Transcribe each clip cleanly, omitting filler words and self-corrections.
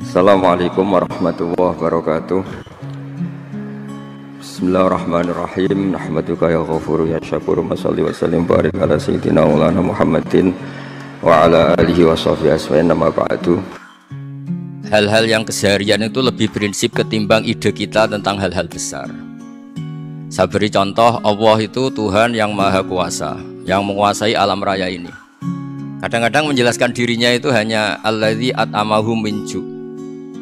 Assalamualaikum warahmatullahi wabarakatuh. Bismillahirrahmanirrahim. Nahmaduka ya ghafuru ya syakuru. Mashalli wa sallim barik ala sayyidina maulana Muhammadin wa ala alihi wa sahbihi asma'in. Nama ba'du. Hal-hal yang keseharian itu lebih prinsip ketimbang ide kita tentang hal-hal besar. Saya beri contoh, Allah itu Tuhan yang maha kuasa, yang menguasai alam raya ini. Kadang-kadang menjelaskan dirinya itu hanya alladzi at'amahum min ju'.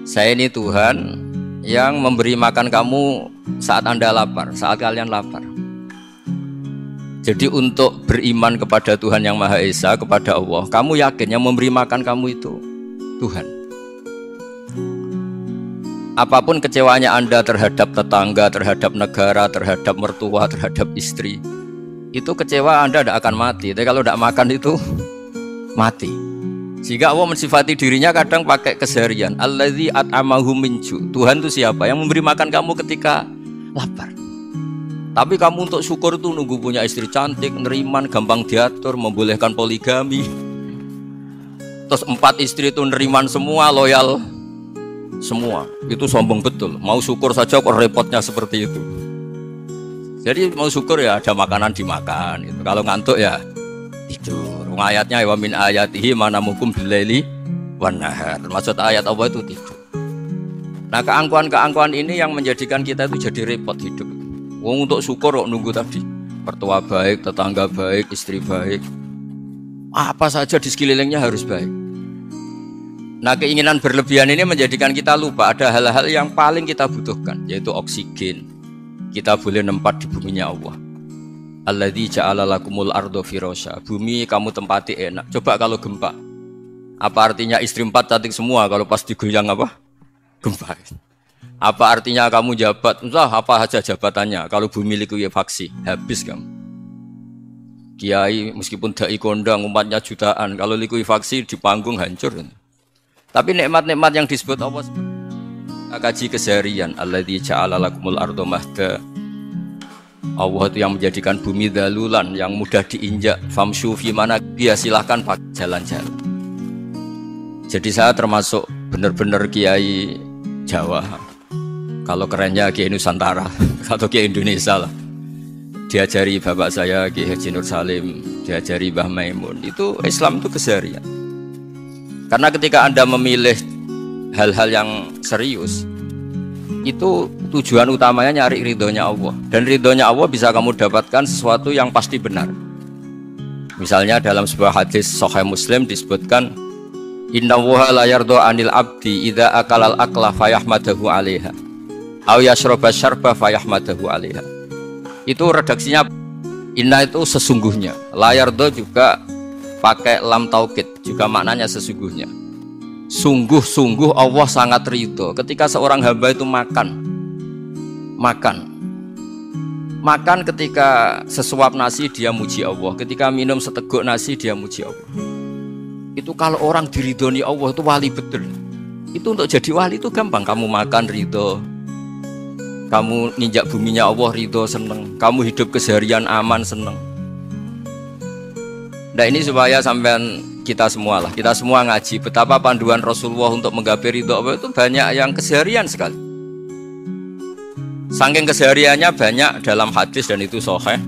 Saya ini Tuhan yang memberi makan kamu saat Anda lapar, saat kalian lapar. Jadi untuk beriman kepada Tuhan yang Maha Esa, kepada Allah, kamu yakin yang memberi makan kamu itu Tuhan. Apapun kecewanya Anda terhadap tetangga, terhadap negara, terhadap mertua, terhadap istri, itu kecewa Anda tidak akan mati. Tapi kalau tidak makan itu mati. Sehingga Allah mensifati dirinya kadang pakai keseharian. Alladzi at'amahum min ju'. Tuhan itu siapa? Yang memberi makan kamu ketika lapar. Tapi kamu untuk syukur itu nunggu punya istri cantik, neriman, gampang diatur, membolehkan poligami. Terus 4 istri itu neriman semua, loyal semua. Itu sombong betul. Mau syukur saja kok repotnya seperti itu. Jadi mau syukur ya ada makanan dimakan. Gitu. Kalau ngantuk ya tidur. Ayatnya wa min ayatihi manamukum bilaili wan nahar. Maksud ayat Allah itu tidur. Nah, keangkuhan-keangkuhan ini yang menjadikan kita itu jadi repot hidup. Wong untuk syukur kok nunggu tadi. Mertua baik, tetangga baik, istri baik. Apa saja di sekelilingnya harus baik. Nah, keinginan berlebihan ini menjadikan kita lupa ada hal-hal yang paling kita butuhkan, yaitu oksigen. Kita boleh nempat di buminya Allah. Alladzi ja'ala lakumul ardo firasya. Bumi kamu tempati enak. Coba kalau gempa. Apa artinya istri 4 cantik semua kalau pas digoyang apa? Gempa. Apa artinya kamu jabat? Entah apa saja jabatannya. Kalau bumi likuifaksi, habis kamu. Kiai meskipun dai kondang umatnya jutaan, kalau likuifaksi di panggung hancur. Tapi nikmat-nikmat yang disebut Allah kaji keseharian. Alladzi ja'ala lakumul ardo mahda. Allah itu yang menjadikan bumi dalulan, yang mudah diinjak. Famshu fi mana dia silahkan pakai jalan-jalan. Jadi saya termasuk benar-benar kiai Jawa. Kalau kerennya kiai Nusantara atau kiai Indonesia lah. Diajari bapak saya Kiai Haji Nur Salim, diajari Mbah Maimun. Itu Islam itu keseharian. Karena ketika Anda memilih hal-hal yang serius, itu tujuan utamanya nyari ridhonya Allah. Dan ridhonya Allah bisa kamu dapatkan sesuatu yang pasti benar. Misalnya dalam sebuah hadis Sahih Muslim disebutkan, innallaha la yardha 'anil 'abdi idza akalal akla fayahmadahu 'alaiha aw yashraba syarba fayahmadahu 'alaiha. Itu redaksinya inna itu sesungguhnya. La yardha juga pakai lam taukid, juga maknanya sesungguhnya. Sungguh-sungguh Allah sangat ridho ketika seorang hamba itu makan ketika sesuap nasi dia muji Allah, ketika minum seteguk nasi dia muji Allah. Itu kalau orang diridhoni Allah itu wali betul. Itu untuk jadi wali itu gampang. Kamu makan ridho, kamu ninjak buminya Allah ridho, seneng, kamu hidup keseharian aman, seneng. Nah ini supaya sampean kita semua ngaji betapa panduan Rasulullah untuk menggapai ridho Allah itu banyak yang keseharian sekali. Saking kesehariannya banyak dalam hadis dan itu sahih.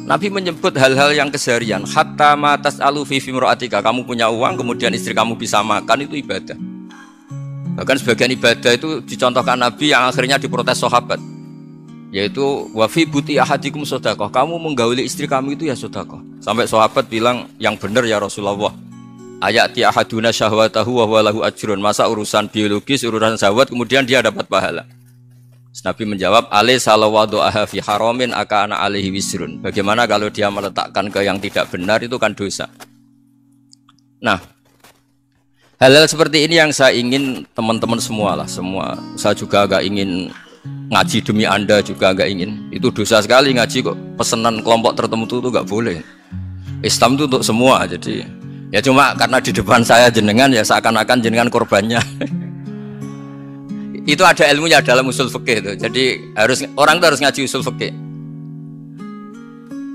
Nabi menyebut hal-hal yang keseharian. Hatta ma tas'alu fi imra'atika. Kamu punya uang kemudian istri kamu bisa makan, itu ibadah. Bahkan sebagian ibadah itu dicontohkan Nabi yang akhirnya diprotes sahabat. Yaitu wa fi buti ahadikum sedekah. Kamu menggauli istri kamu itu ya sedekah. Sampai sahabat bilang yang benar ya Rasulullah. Ayati ahaduna syahwatahu wa huwa lahu ajrun. Masa urusan biologis, urusan syahwat kemudian dia dapat pahala. Nabi menjawab, alai salawadu'aha fi haramin akana alaihi wisrun. Bagaimana kalau dia meletakkan ke yang tidak benar, itu kan dosa. Nah, hal-hal seperti ini yang saya ingin teman-teman semua lah, semua. Saya juga agak ingin ngaji demi Anda juga agak ingin. Itu dosa sekali ngaji kok pesanan kelompok tertentu itu gak boleh. Islam itu untuk semua. Jadi ya cuma karena di depan saya jenengan ya seakan-akan jenengan korbannya. Itu ada ilmunya dalam usul fikih itu. Jadi orang itu harus ngaji usul fikih.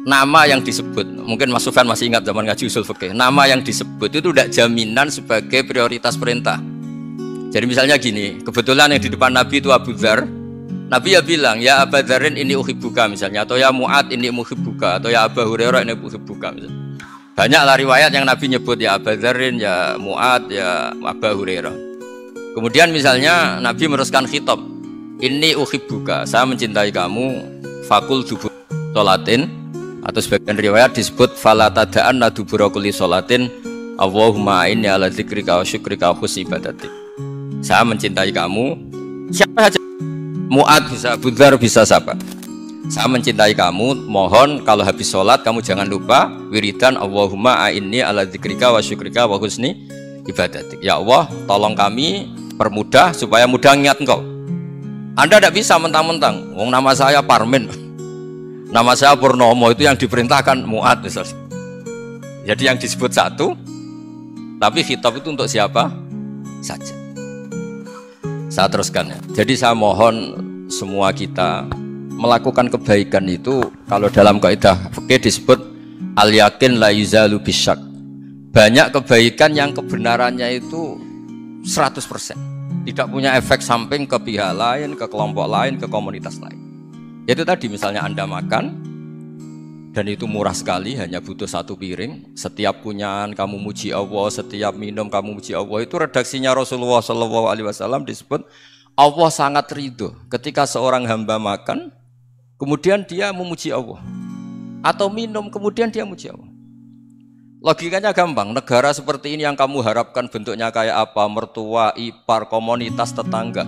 Nama yang disebut, mungkin Mas Sufyan masih ingat zaman ngaji usul fikih. Nama yang disebut itu tidak jaminan sebagai prioritas perintah. Jadi misalnya gini, kebetulan yang di depan Nabi itu Abu Dzar. Nabi ya bilang, ya Abu Dzarin ini uhibbuka misalnya, atau ya Mu'ad ini uhibbuka, atau ya Abu Hurairah ini uhibbuka misalnya. Banyaklah riwayat yang Nabi nyebut ya Abu Dzarin, ya Mu'ad, ya Abu Hurairah. Kemudian misalnya Nabi meneruskan khitab, ini uhibbuka, saya mencintai kamu, fakul dubur sholatin, atau sebagian riwayat disebut fala tada'anna dubura kulli sholatin, Allahumma inni ala dzikrika wa syukrika wa husni ibadatik. Saya mencintai kamu, siapa saja, Mu'ad bisa, Abu Dzar bisa, siapa? Saya mencintai kamu, mohon kalau habis sholat kamu jangan lupa wiridan Allahumma a'inni ala dzikrika wa syukrika wa husni ibadatik. Ya Allah, tolong kami permudah supaya mudah ingat engkau. Anda tidak bisa mentang-mentang, wong nama saya Parmin, nama saya Purnomo, itu yang diperintahkan Mu'ad misalnya. Jadi yang disebut satu, tapi khitab itu untuk siapa saja. Saya teruskan ya. Jadi saya mohon semua kita melakukan kebaikan itu, kalau dalam kaidah fikih disebut al yakin la yuzalu bisyak. Banyak kebaikan yang kebenarannya itu 100%, tidak punya efek samping ke pihak lain, ke kelompok lain, ke komunitas lain. Itu tadi misalnya Anda makan dan itu murah sekali, hanya butuh satu piring, setiap punyaan kamu muji Allah, setiap minum kamu muji Allah. Itu redaksinya Rasulullah SAW disebut Allah sangat ridho ketika seorang hamba makan kemudian dia memuji Allah, atau minum kemudian dia muji Allah. Logikanya gampang, negara seperti ini yang kamu harapkan bentuknya kayak apa, mertua, ipar, komunitas, tetangga,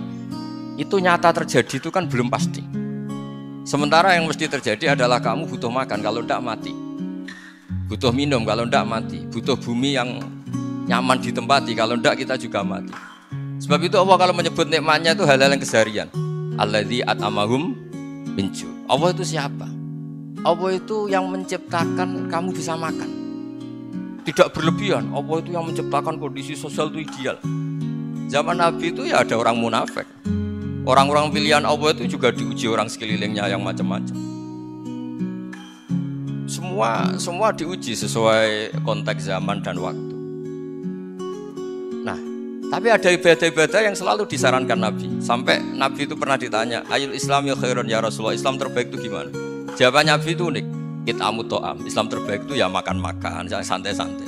itu nyata terjadi itu kan belum pasti. Sementara yang mesti terjadi adalah kamu butuh makan, kalau tidak mati. Butuh minum, kalau tidak mati. Butuh bumi yang nyaman ditempati, kalau tidak kita juga mati. Sebab itu Allah kalau menyebut nikmatnya itu hal-hal yang keseharian. Alladzi at'amahum min ju'. Allah itu siapa? Allah itu yang menciptakan kamu bisa makan. Tidak berlebihan. Allah itu yang menciptakan kondisi sosial itu ideal. Zaman Nabi itu ya ada orang munafik. Orang-orang pilihan Allah itu juga diuji orang sekelilingnya yang macam-macam. Semua diuji sesuai konteks zaman dan waktu. Nah, tapi ada ibadah-ibadah yang selalu disarankan Nabi. Sampai Nabi itu pernah ditanya, ayul Islam ya khairun ya Rasulullah, Islam terbaik itu gimana? Jawaban Nabi itu unik. It'amut to'am. Islam terbaik itu ya makan-makan, santai-santai.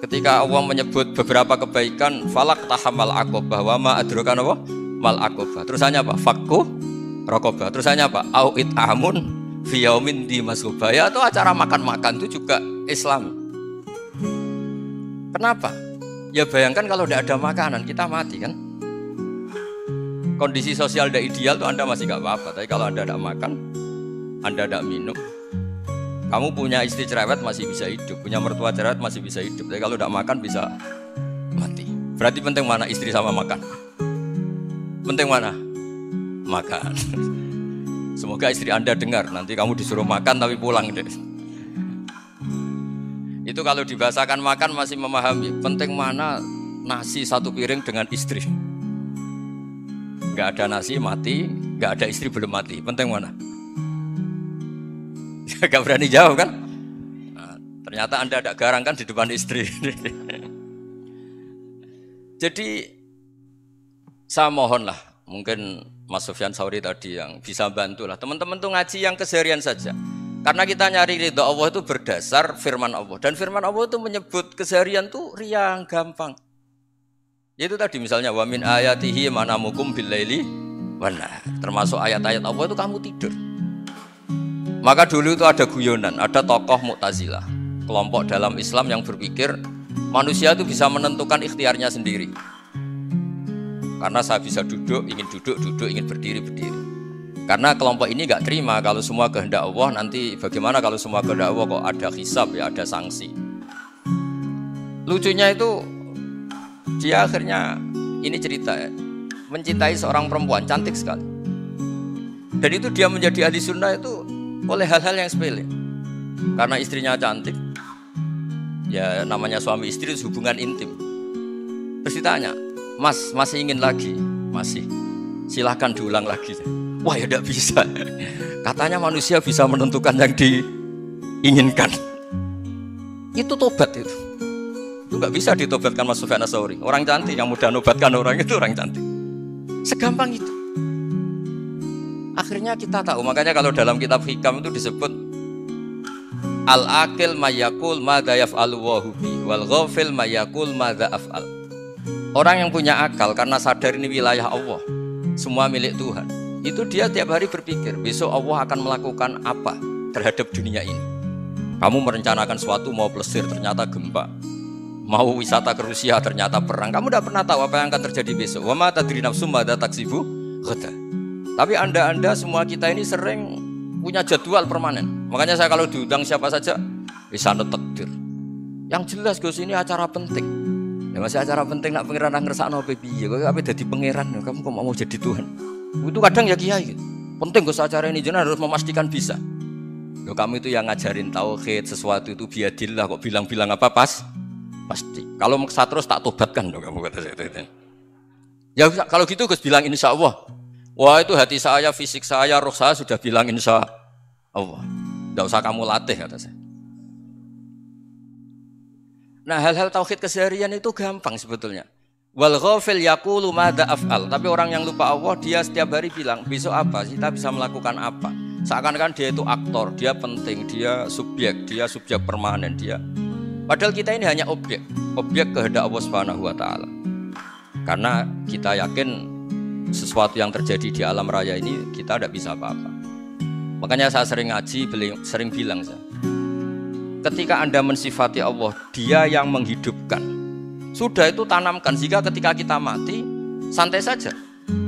Ketika Allah menyebut beberapa kebaikan, falak tahamal aqobah wa ma adrokan apa? Mal aqobah. Terusannya apa? Fakku raqobah. Terusannya apa? Au it'amun fi yaumin di masghubah. Ya, itu acara makan-makan itu juga Islam. Kenapa? Ya bayangkan kalau tidak ada makanan kita mati kan. Kondisi sosial tidak ideal tuh Anda masih gak apa-apa. Tapi kalau Anda tidak makan, Anda tidak minum, kamu punya istri cerewet masih bisa hidup, punya mertua cerewet masih bisa hidup. Tapi kalau tidak makan bisa mati. Berarti penting mana istri sama makan? Penting mana? Makan. Semoga istri Anda dengar, nanti kamu disuruh makan tapi pulang deh. Itu kalau dibahasakan makan masih memahami. Penting mana nasi satu piring dengan istri. Gak ada nasi mati, gak ada istri belum mati. Penting mana? Gak berani jawab kan? Nah, ternyata Anda ada garang kan di depan istri. Jadi saya mohonlah, mungkin Mas Sufyan Sauri tadi yang bisa bantulah teman-teman tuh ngaji yang keseharian saja. Karena kita nyari ridha Allah itu berdasar firman Allah, dan firman Allah itu menyebut keseharian tuh riang gampang. Yaitu tadi misalnya wa min ayatihi manamukum billaili wan nahar. Termasuk ayat-ayat Allah itu kamu tidur. Maka dulu itu ada guyonan, ada tokoh Mu'tazilah, kelompok dalam Islam yang berpikir manusia itu bisa menentukan ikhtiarnya sendiri. Karena saya bisa duduk, ingin berdiri. Karena kelompok ini gak terima kalau semua kehendak Allah, nanti bagaimana kalau semua kehendak Allah kok ada hisab ya, ada sanksi. Lucunya itu dia akhirnya ini cerita ya, mencintai seorang perempuan cantik sekali. Dan itu dia menjadi ahli sunnah itu oleh hal-hal yang sepele. Karena istrinya cantik, ya namanya suami istri itu hubungan intim. Terus ditanya, Mas, masih ingin lagi? Masih. Silahkan diulang lagi. Wah ya tidak bisa. Katanya manusia bisa menentukan yang diinginkan. Itu tobat itu. Itu nggak bisa ditobatkan Mas Sufyan Ats-Tsauri. Orang cantik yang mudah nobatkan orang itu orang cantik. Segampang itu. Akhirnya kita tahu, makanya kalau dalam kitab Hikam itu disebut al-aqil mayakul madza yaf'alu wa bi wal ghafil mayakul madza af'al. Orang yang punya akal karena sadar ini wilayah Allah, semua milik Tuhan. Itu dia tiap hari berpikir, besok Allah akan melakukan apa terhadap dunia ini. Kamu merencanakan suatu mau plesir ternyata gempa. Mau wisata ke Rusia ternyata perang. Kamu tidak pernah tahu apa yang akan terjadi besok. Wa ma tadri nafsum madza taksibu ghadan. Tapi anda semua kita ini sering punya jadwal permanen. Makanya saya kalau diundang siapa saja bisa takdir. Yang jelas Gus ini acara penting. Ya masih acara penting nak pangeran ngersakno piye. Kok ape dadi pangeran kamu kok mau jadi Tuhan. Itu kadang ya kiai. Penting Gus acara ini jenengan harus memastikan bisa. Loh, kamu itu yang ngajarin tauhid sesuatu itu biadillah kok bilang-bilang apa pasti. Kalau maksa terus tak tobatkan dong kamu kata saya itu. Ya kalau gitu Gus bilang insya Allah. Wah itu hati saya, fisik saya, roh saya sudah bilang insya Allah. Tidak usah kamu latih kata saya. Nah hal-hal tauhid keseharian itu gampang sebetulnya. Wal ghafil yaqulu madza af'al. Tapi orang yang lupa Allah dia setiap hari bilang besok apa kita bisa melakukan apa. Seakan-akan dia itu aktor, dia penting, dia subjek permanen dia. Padahal kita ini hanya objek kehendak Allah Subhanahu wa taala. Karena kita yakin sesuatu yang terjadi di alam raya ini kita tidak bisa apa-apa. Makanya saya sering ngaji, sering bilang saya, ketika Anda mensifati Allah, Dia yang menghidupkan. Sudah itu tanamkan jika ketika kita mati santai saja.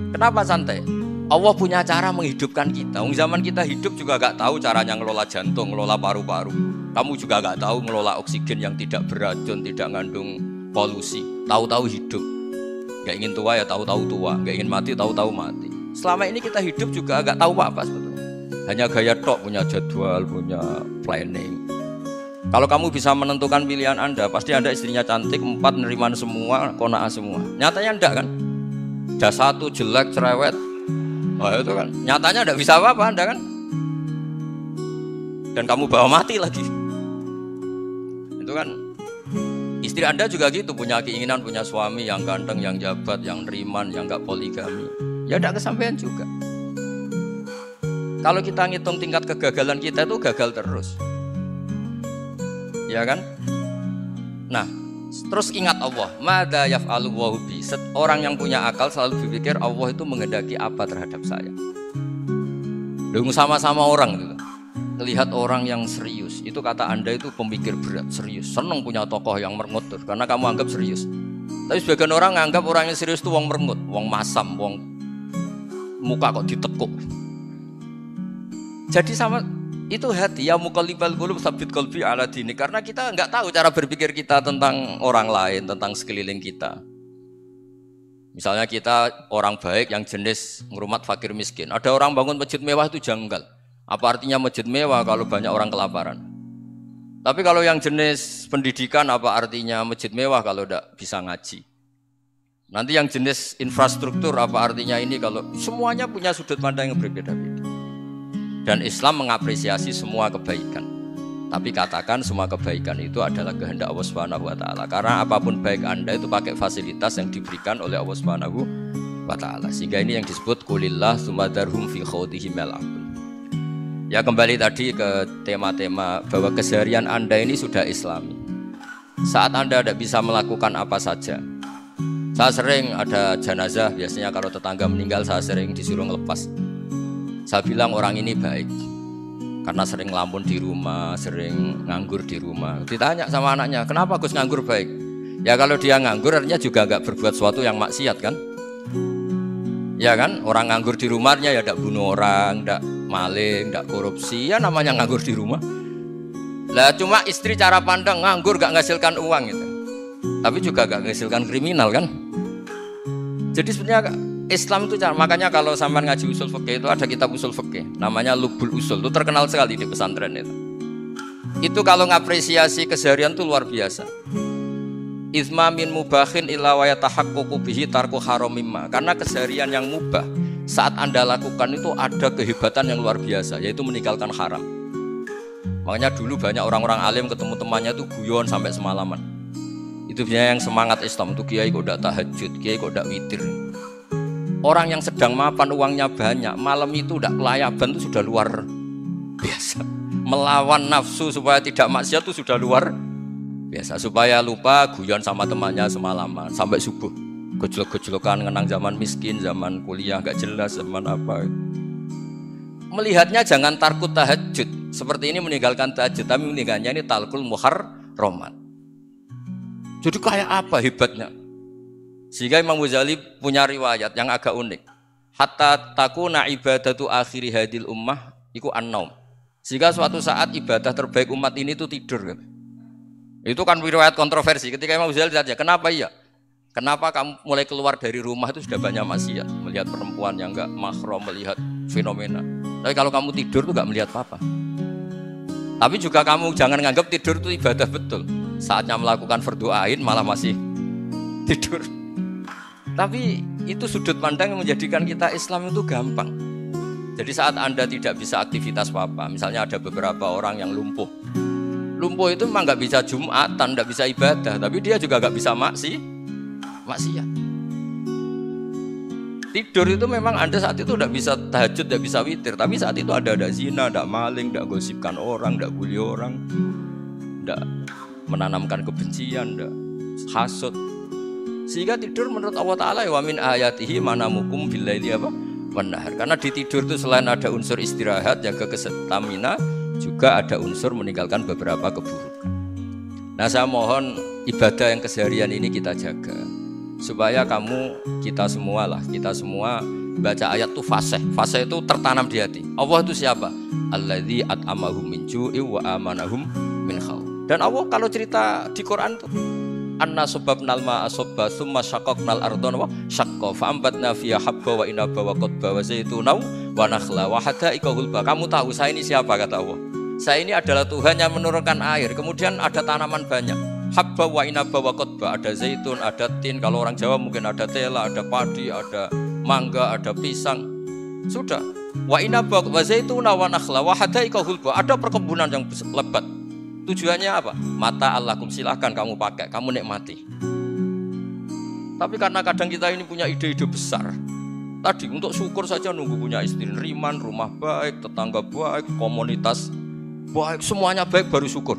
Kenapa santai? Allah punya cara menghidupkan kita. Zaman kita hidup juga gak tahu caranya ngelola jantung, ngelola paru-paru. Kamu juga gak tahu ngelola oksigen yang tidak beracun, tidak ngandung polusi. Tahu-tahu hidup. Gak ingin tua ya tahu-tahu tua, gak ingin mati tahu-tahu mati. Selama ini kita hidup juga gak tahu apa sebetulnya. Hanya gaya tok, punya jadwal, punya planning. Kalau kamu bisa menentukan pilihan Anda, pasti Anda istrinya cantik, 4 neriman semua, kona'ah semua. Nyatanya enggak kan? Ada 1 jelek, cerewet. Oh itu kan, nyatanya enggak bisa apa-apa Anda kan? Dan kamu bawa mati lagi. Itu kan, istri Anda juga gitu, punya keinginan, punya suami yang ganteng, yang jabat, yang neriman, yang enggak poligami. Ya enggak kesampaian juga. Kalau kita ngitung tingkat kegagalan kita itu gagal terus. Ya kan? Nah, terus ingat Allah, madza yaf'alu wa bi. Orang yang punya akal selalu berpikir Allah itu menghendaki apa terhadap saya. Dengan sama-sama orang gitu. Melihat orang yang serius, itu kata Anda itu pemikir berat, serius. Senang punya tokoh yang merengut karena kamu anggap serius. Tapi sebagian orang anggap orang yang serius itu wong merengut, wong masam, wong muka kok ditekuk. Jadi sama itu hati ya muqallibal qulub tsabbit qalbi ala dini, karena kita enggak tahu cara berpikir kita tentang orang lain, tentang sekeliling kita. Misalnya kita orang baik yang jenis ngurmat fakir miskin. Ada orang bangun masjid mewah itu janggal. Apa artinya masjid mewah kalau banyak orang kelaparan? Tapi kalau yang jenis pendidikan apa artinya masjid mewah kalau enggak bisa ngaji? Nanti yang jenis infrastruktur apa artinya ini kalau semuanya punya sudut pandang yang berbeda-beda. Dan Islam mengapresiasi semua kebaikan. Tapi katakan semua kebaikan itu adalah kehendak Allah Subhanahu wa taala. Karena apapun baik Anda itu pakai fasilitas yang diberikan oleh Allah Subhanahu wa taala. Sehingga ini yang disebut qulillah sumadarhum fi khawdihim yal'abun. Ya kembali tadi ke tema-tema bahwa keseharian Anda ini sudah Islami. Saat Anda tidak bisa melakukan apa saja. Saya sering ada jenazah, biasanya kalau tetangga meninggal saya sering disuruh ngelepas. Saya bilang orang ini baik karena sering ngelamun di rumah, sering nganggur di rumah. Ditanya sama anaknya, kenapa Gus nganggur baik? Ya kalau dia nganggur artinya juga gak berbuat sesuatu yang maksiat kan? Ya kan, orang nganggur di rumahnya ya gak bunuh orang, gak maling, gak korupsi, ya namanya nganggur di rumah. Lah cuma istri cara pandang nganggur gak menghasilkan uang gitu. Tapi juga gak menghasilkan kriminal kan? Jadi sebenarnya Islam itu makanya kalau sampai ngaji usul fikih itu ada kitab usul fikih namanya Lubul Usul, itu terkenal sekali di pesantren itu. Itu kalau ngapresiasi keseharian itu luar biasa. Izma min mubahin illa wa yatahaqqaqu bihi tarku haramimma. Karena keseharian yang mubah saat Anda lakukan itu ada kehebatan yang luar biasa, yaitu meninggalkan haram. Makanya dulu banyak orang-orang alim ketemu temannya itu guyon sampai semalaman. Itu Itu biasanya yang semangat Islam itu kiai kok ndak tahajud, kiai kok ndak witir. Orang yang sedang mapan uangnya banyak, malam itu ndak kelayaban itu sudah luar biasa. Melawan nafsu supaya tidak maksiat itu sudah luar biasa. Supaya lupa guyon sama temannya semalaman sampai subuh. Gejolok-gejolokan ngenang zaman miskin, zaman kuliah gak jelas, zaman apa. Melihatnya jangan tarkut tahajud. Seperti ini meninggalkan tahajud, tapi meninggalkannya ini talkul muharramat. Jadi kayak apa hebatnya? Sehingga Imam Ghazali punya riwayat yang agak unik. Hatta takuna ibadatu akhiri hadil ummah iku an-naum. Sehingga suatu saat ibadah terbaik umat ini itu tidur. Itu kan riwayat kontroversi. Ketika Imam Ghazali ditanya, kenapa iya? Kenapa kamu mulai keluar dari rumah itu sudah banyak maksiat? Melihat perempuan yang enggak mahram, melihat fenomena. Tapi kalau kamu tidur itu enggak melihat apa-apa. Tapi juga kamu jangan nganggap tidur itu ibadah betul. Saatnya melakukan fardu ain malah masih tidur. Tapi itu sudut pandang yang menjadikan kita Islam itu gampang. Jadi saat Anda tidak bisa aktivitas apa-apa, misalnya ada beberapa orang yang lumpuh. Lumpuh itu memang nggak bisa Jumatan, nggak bisa ibadah, tapi dia juga nggak bisa maksiat. Tidur itu memang Anda saat itu nggak bisa tahajud, nggak bisa witir, tapi saat itu ada zina, ada maling, ada gosipkan orang, ada bully orang, ada menanamkan kebencian, ada hasud. Sehingga tidur menurut Allah Ta'ala wa min ayatihi manamukum billaili apa? Wanahar. Karena di tidur itu selain ada unsur istirahat, jaga stamina, juga ada unsur meninggalkan beberapa keburukan. Nah, saya mohon ibadah yang keseharian ini kita jaga. Supaya kita semua baca ayat itu fasih. Fasih itu tertanam di hati. Allah itu siapa? Alladzi at'amahum min ju'i wa amanahum min khauf. Dan Allah kalau cerita di Quran itu anna sababnal ma'a sabba tsumma syaqqaqnal ardha wa syaqqa fa ambatna fiha habba wa inaba wa qadba wa zaituna wa nakhla wa hada'iqa hulba. Kamu tahu saya ini siapa, kata Allah? Saya ini adalah Tuhan yang menurunkan air, kemudian ada tanaman banyak. Habba wa inaba wa qadba, ada zaitun, ada tin, kalau orang Jawa mungkin ada tela, ada padi, ada mangga, ada pisang. Sudah. Wa inaba wa zaituna wa nakhla wa hada'iqa hulba, ada perkebunan yang lebat. Tujuannya apa? Mata Allahkum, silahkan kamu pakai, kamu nikmati. Tapi karena kadang kita ini punya ide-ide besar. Tadi untuk syukur saja nunggu punya istri riman, rumah baik, tetangga baik, komunitas baik, semuanya baik baru syukur.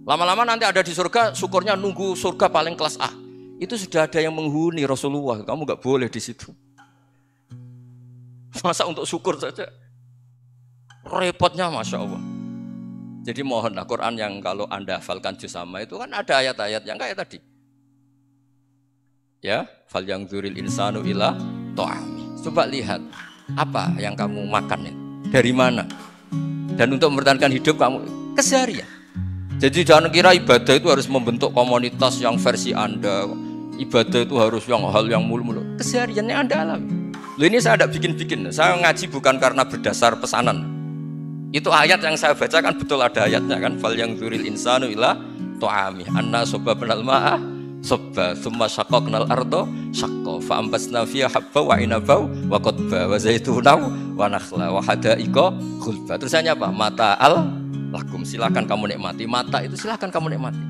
Lama-lama nanti ada di surga, syukurnya nunggu surga paling kelas A. Itu sudah ada yang menghuni Rasulullah, kamu nggak boleh di situ. Masa untuk syukur saja? Repotnya Masya Allah. Jadi mohonlah Quran yang kalau Anda hafalkan juz sama itu kan ada ayat-ayat yang kayak tadi. Ya, fal yang dzuril insanu ila ta'ami. Coba lihat apa yang kamu makan ini, dari mana? Dan untuk mempertahankan hidup kamu keseharian. Jadi jangan kira ibadah itu harus membentuk komunitas yang versi Anda. Ibadah itu harus hal yang mulu-mulu. Kesehariannya Anda alami. Loh, ini saya tidak bikin-bikin. Saya ngaji bukan karena berdasar pesanan. Itu ayat yang saya baca kan betul ada ayatnya kan, fal yang dzuril insanu ila ta'ami anna sababnal ma'a sabba tsumma syaqqaqnal arda syaqqa fa ambasna fiha habba wa inaba wa qadba wa zaituna wa nakhla wa hada'iqa khulba. Terusannya apa? Mata'al lakum, silakan kamu nikmati. Mata itu silakan kamu nikmati.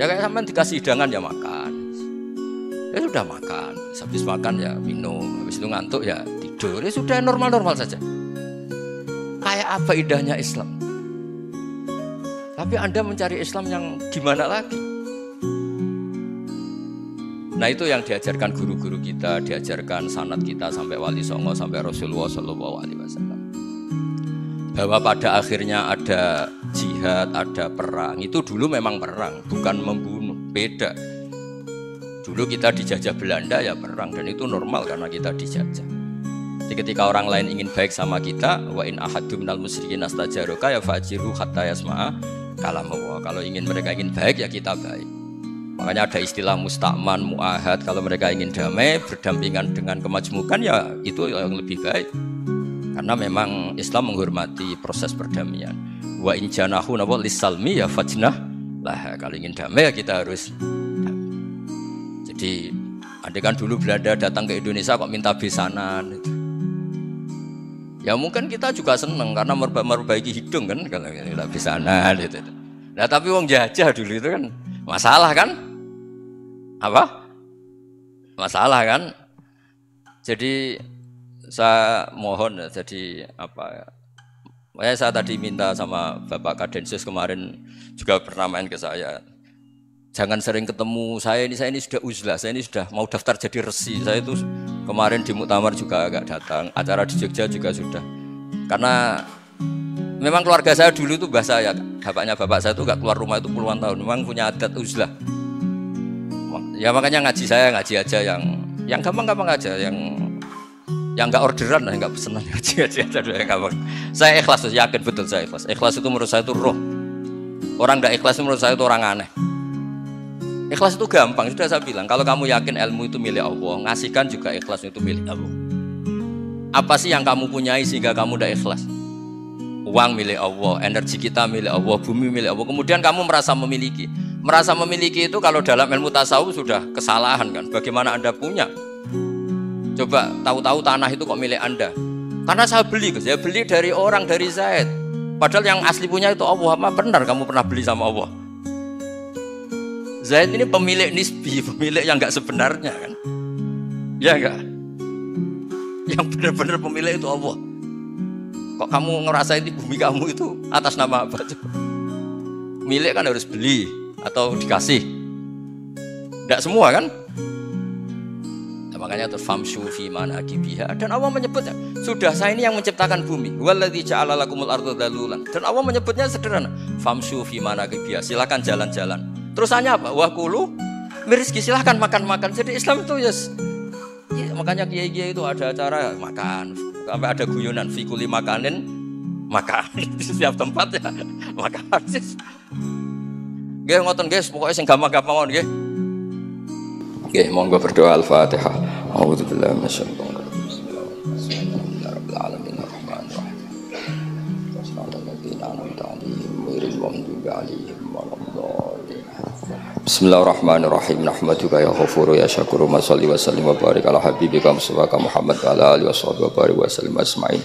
Ya kayak sampean dikasih hidangan ya makan. Ya sudah makan, habis makan ya minum, habis itu ngantuk ya tidur. Ya sudah normal-normal saja. Kayak apa indahnya Islam. Tapi Anda mencari Islam yang gimana lagi? Nah, itu yang diajarkan guru-guru kita, diajarkan sanad kita sampai Wali Songo, sampai Rasulullah SAW. Bahwa pada akhirnya ada jihad, ada perang. Itu dulu memang perang, bukan membunuh. Beda. Dulu kita dijajah Belanda ya perang, dan itu normal karena kita dijajah. Jadi ketika orang lain ingin baik sama kita, wa in ahadum minal musyrikin astajaroka ya fajiru hatta yasma'a kalam Allah. Kalau mereka ingin baik ya kita baik. Makanya ada istilah musta'man, mu'ahad. Kalau mereka ingin damai, berdampingan dengan kemajmukan ya itu yang lebih baik. Karena memang Islam menghormati proses perdamaian. Wa in janahu nawa lisalmi ya fajnah lah. Kalau ingin damai ya kita harus damai. Jadi andai kan dulu Belanda datang ke Indonesia kok minta besanan itu. Ya mungkin kita juga seneng karena memperbaiki hidung kan kalau tidak besanan gitu. Nah tapi wong jajah dulu itu kan Masalah kan? Apa? Masalah kan? Jadi saya mohon ya, jadi apa ya? Saya tadi minta sama Bapak Kadensus kemarin juga pernah main ke saya. Jangan sering ketemu saya ini sudah uzlah, saya ini sudah mau daftar jadi resi. Saya itu kemarin di muktamar juga agak datang, acara di Jogja juga sudah. Karena memang keluarga saya dulu itu bahasa ya, bapaknya bapak saya itu gak keluar rumah itu puluhan tahun, memang punya adat uzlah. Ya makanya ngaji saya ngaji aja yang gampang-gampang aja, yang nggak orderan lah, nggak pesenan ngaji aja dulu yang gampang. Saya ikhlas, yakin betul saya ikhlas. Ikhlas itu menurut saya itu roh. Orang nggak ikhlas menurut saya itu orang aneh. Ikhlas itu gampang, sudah saya bilang. Kalau kamu yakin ilmu itu milik Allah, ngasihkan juga ikhlas itu milik Allah. Apa sih yang kamu punyai sehingga kamu udah ikhlas? Uang milik Allah, energi kita milik Allah, bumi milik Allah. Kemudian kamu merasa memiliki. Merasa memiliki itu kalau dalam ilmu tasawuf sudah kesalahan kan. Bagaimana Anda punya? Coba tahu-tahu tanah itu kok milik Anda? Karena saya beli, saya beli dari orang, dari Zaid. Padahal yang asli punya itu Allah. Apa benar kamu pernah beli sama Allah? Zaid ini pemilik nisbi, pemilik yang enggak sebenarnya kan? Ya enggak? Yang benar-benar pemilik itu Allah. Kok kamu ngerasain di bumi kamu itu atas nama apa? Milik kan harus beli atau dikasih. Enggak semua kan? Makanya itu famshu fi manakibiha, dan Allah menyebutnya sudah saya ini yang menciptakan bumi, waladzi ja'ala lakumul arda dalulan, dan Allah menyebutnya sederhana, famshu fi manakibiha, silakan jalan-jalan. Terusannya apa? Wa kulu mirizki, silakan makan-makan. Jadi Islam itu yes. Ya, makanya kiai-kiai itu ada acara makan, sampai ada guyonan fi kulli makanin makan. Di setiap tempat ya makan. Nggih ngoten guys, pokoknya sing gampang-gampang nggih. Oke, monggo berdoa Al-Fatihah. A'udzubillahi minasyaitonir rajim. Bismillahirrahmanirrahim. Ar-Rahmanir-Rahim. Bismillahirrahmanirrahim. Nahmaduka ya Ghafuru ya Syakuru, ma shalli wa sallim wa barik ala habibika Mustafa Muhammad wa ala alihi washabihi wa barik wa sallim asma'in.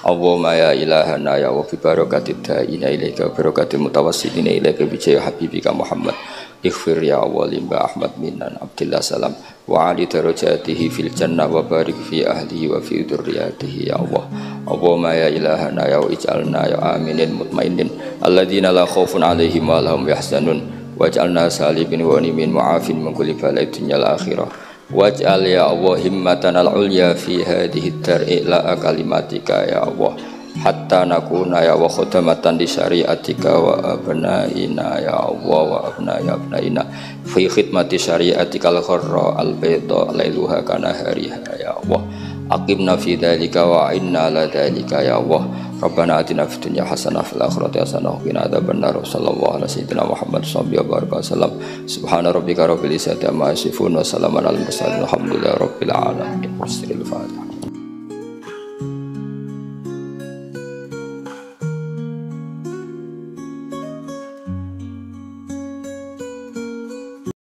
Allahumma ya ilahana ya wa bi barakatid da'ina ilaika wa barakatil mutawassilina ilaika bi jayyi habibika Muhammad. Ighfir ya awali Mbak Ahmad minan Abdillah salam wa ali darajatihi fil jannah wa barik fi ahlihi wa fi dzurriyyatihi ya Allah. Allahumma ya ilahana ya ij'alna ya aminin mutmainin alladzina la khaufun 'alaihim wa lahum yahzanun waj'alna salimin wa nimin mu'afin min kulli bala'in dunyal akhirah waj'al ya Allah himmatan al-ulya fi hadhihi ad-dar'i la kalimatika ya Allah hatta nakuna ya wa khudamatan di syariatika wa abnaina ya Allah wa abnaina fi khidmati syariatikal kharra al bayda lailuha kana hariha ya Allah aqimna fi dzalika wa inna la dzalika ya Allah rabbana atina fid dunya hasanah fil akhirati hasanah wa qina adzabannar sallallahu alaihi sayyidina Muhammad sallallahu alaihi wasallam subhana rabbika rabbil izzati amma yasifun wa salamun alal mursalin alhamdulillahi rabbil alamin. Al-Fatihah.